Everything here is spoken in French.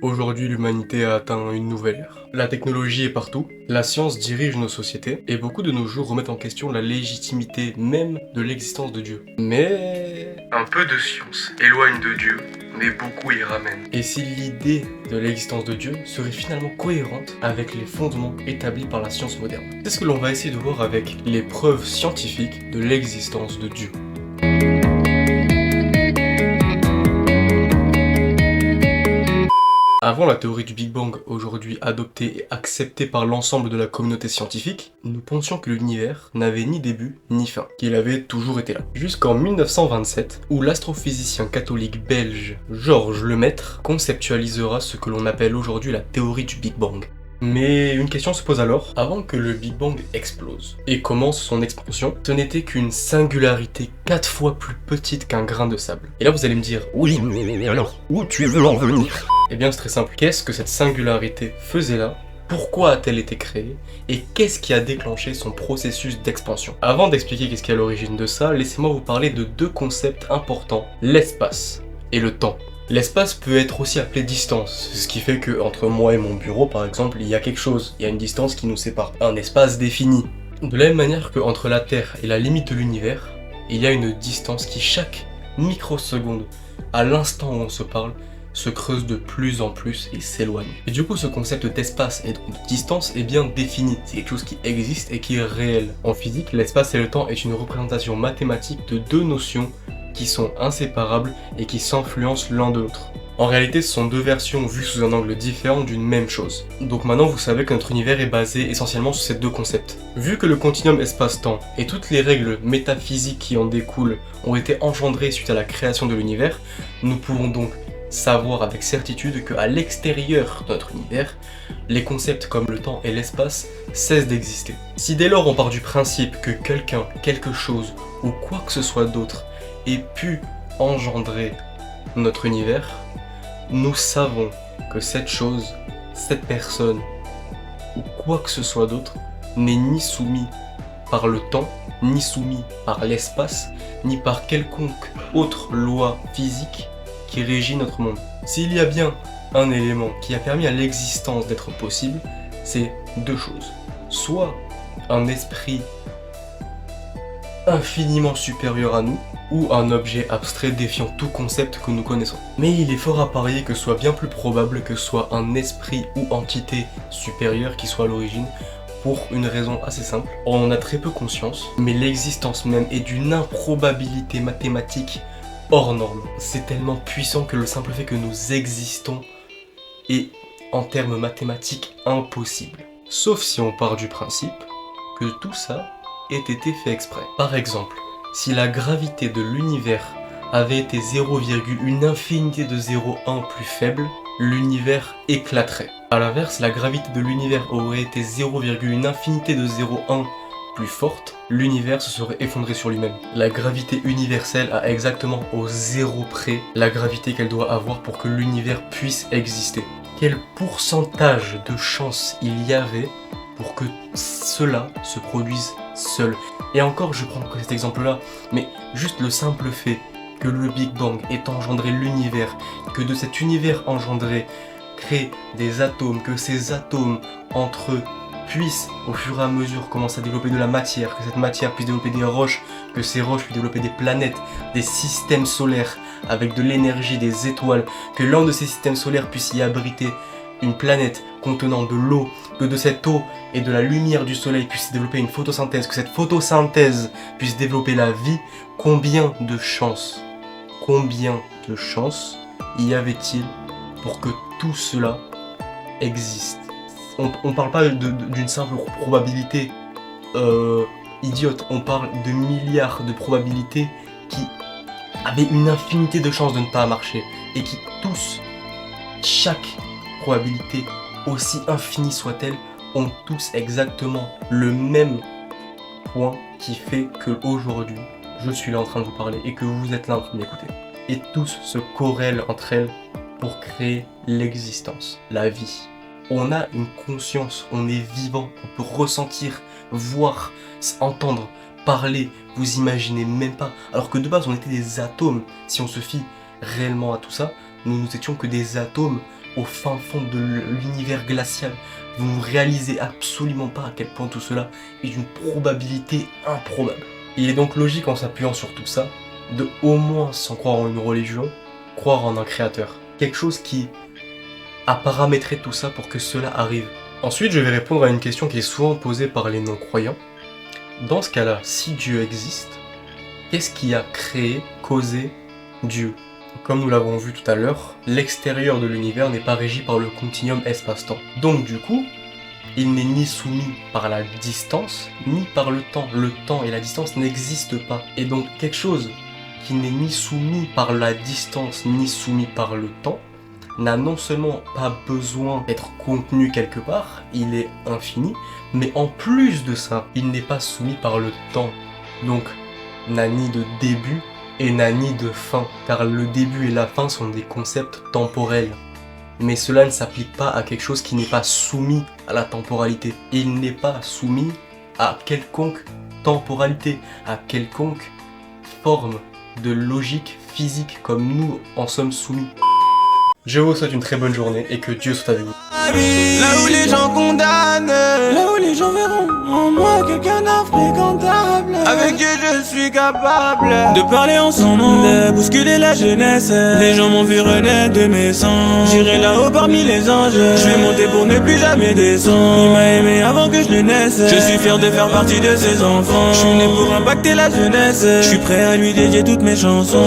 Aujourd'hui, l'humanité a atteint une nouvelle ère. La technologie est partout, la science dirige nos sociétés, et beaucoup de nos jours remettent en question la légitimité même de l'existence de Dieu. Mais un peu de science éloigne de Dieu, mais beaucoup y ramène. Et si l'idée de l'existence de Dieu serait finalement cohérente avec les fondements établis par la science moderne? C'est ce que l'on va essayer de voir avec les preuves scientifiques de l'existence de Dieu. Avant la théorie du Big Bang, aujourd'hui adoptée et acceptée par l'ensemble de la communauté scientifique, nous pensions que l'univers n'avait ni début ni fin, qu'il avait toujours été là. Jusqu'en 1927, où l'astrophysicien catholique belge Georges Lemaître conceptualisera ce que l'on appelle aujourd'hui la théorie du Big Bang. Mais une question se pose alors, avant que le Big Bang explose et commence son expansion, ce n'était qu'une singularité 4 fois plus petite qu'un grain de sable. Et là vous allez me dire, Oui, mais alors, où tu veux en venir? eh bien c'est très simple, qu'est-ce que cette singularité faisait là? Pourquoi a-t-elle été créée? Et qu'est-ce qui a déclenché son processus d'expansion? Avant d'expliquer qu'est-ce qui est à l'origine de ça, laissez-moi vous parler de deux concepts importants, l'espace et le temps. L'espace peut être aussi appelé distance, ce qui fait que entre moi et mon bureau par exemple, il y a quelque chose, il y a une distance qui nous sépare, un espace défini. De la même manière que entre la Terre et la limite de l'univers, il y a une distance qui chaque microseconde, à l'instant où on se parle, se creuse de plus en plus et s'éloigne. Et du coup ce concept d'espace et donc de distance est bien défini, c'est quelque chose qui existe et qui est réel. En physique, l'espace et le temps est une représentation mathématique de deux notions qui sont inséparables et qui s'influencent l'un de l'autre. En réalité, ce sont deux versions vues sous un angle différent d'une même chose. Donc maintenant, vous savez que notre univers est basé essentiellement sur ces deux concepts. Vu que le continuum espace-temps et toutes les règles métaphysiques qui en découlent ont été engendrées suite à la création de l'univers, nous pouvons donc savoir avec certitude qu'à l'extérieur de notre univers, les concepts comme le temps et l'espace cessent d'exister. Si dès lors on part du principe que quelqu'un, quelque chose ou quoi que ce soit d'autre ait pu engendrer notre univers, nous savons que cette chose, cette personne ou quoi que ce soit d'autre n'est ni soumis par le temps, ni soumis par l'espace, ni par quelconque autre loi physique qui régit notre monde. S'il y a bien un élément qui a permis à l'existence d'être possible, c'est deux choses. Soit un esprit infiniment supérieur à nous, ou un objet abstrait défiant tout concept que nous connaissons. Mais il est fort à parier que ce soit bien plus probable que ce soit un esprit ou entité supérieure qui soit à l'origine, pour une raison assez simple. On en a très peu conscience, mais l'existence même est d'une improbabilité mathématique hors norme. C'est tellement puissant que le simple fait que nous existons est, en termes mathématiques, impossible. Sauf si on part du principe que tout ça ait été fait exprès. Par exemple, si la gravité de l'univers avait été 0,1 infinité de 0,1 plus faible, l'univers éclaterait. A l'inverse, la gravité de l'univers aurait été 0,1 infinité de 0,1 plus forte, l'univers se serait effondré sur lui-même. La gravité universelle a exactement au zéro près la gravité qu'elle doit avoir pour que l'univers puisse exister. Quel pourcentage de chance il y avait pour que cela se produise seul? Et encore, je prends que cet exemple-là, mais juste le simple fait que le Big Bang ait engendré l'univers, que de cet univers engendré crée des atomes, que ces atomes entre eux puissent au fur et à mesure commencer à développer de la matière, que cette matière puisse développer des roches, que ces roches puissent développer des planètes, des systèmes solaires avec de l'énergie, des étoiles, que l'un de ces systèmes solaires puisse y abriter une planète contenant de l'eau, que de cette eau et de la lumière du soleil puisse développer une photosynthèse, que cette photosynthèse puisse développer la vie, combien de chances y avait-il pour que tout cela existe? On parle pas d'une simple probabilité idiote, on parle de milliards de probabilités qui avaient une infinité de chances de ne pas marcher et qui tous, chaque probabilité, aussi infinie soit-elle, ont tous exactement le même point qui fait que aujourd'hui je suis là en train de vous parler et que vous êtes là en train d'écouter. Et tous se corrèlent entre elles pour créer l'existence, la vie. On a une conscience, on est vivant, on peut ressentir, voir, entendre, parler, vous imaginez même pas. Alors que de base on était des atomes, si on se fie réellement à tout ça, nous n'étions que des atomes au fin fond de l'univers glacial, vous ne réalisez absolument pas à quel point tout cela est d'une probabilité improbable. Il est donc logique, en s'appuyant sur tout ça, de au moins, sans croire en une religion, croire en un créateur. Quelque chose qui a paramétré tout ça pour que cela arrive. Ensuite, je vais répondre à une question qui est souvent posée par les non-croyants. Dans ce cas-là, si Dieu existe, qu'est-ce qui a créé, causé Dieu? Comme nous l'avons vu tout à l'heure, l'extérieur de l'univers n'est pas régi par le continuum espace-temps. Donc du coup, il n'est ni soumis par la distance, ni par le temps. Le temps et la distance n'existent pas. Et donc quelque chose qui n'est ni soumis par la distance, ni soumis par le temps, n'a non seulement pas besoin d'être contenu quelque part, il est infini, mais en plus de ça, il n'est pas soumis par le temps. Donc, n'a ni de début et n'a ni de fin, car le début et la fin sont des concepts temporels. Mais cela ne s'applique pas à quelque chose qui n'est pas soumis à la temporalité. Il n'est pas soumis à quelconque temporalité, à quelconque forme de logique physique comme nous en sommes soumis. Je vous souhaite une très bonne journée et que Dieu soit avec vous. Là où les gens condamnent, là où les gens verront en moi quelqu'un d'infréquentable. Avec Dieu je suis capable de parler en son nom, de bousculer la jeunesse. Les gens m'ont vu renaître de mes sangs. J'irai là-haut parmi les anges. Je vais monter pour ne plus jamais descendre. Il m'a aimé avant que je ne naisse. Je suis fier de faire partie de ses enfants. Je suis né pour impacter la jeunesse. Je suis prêt à lui dédier toutes mes chansons.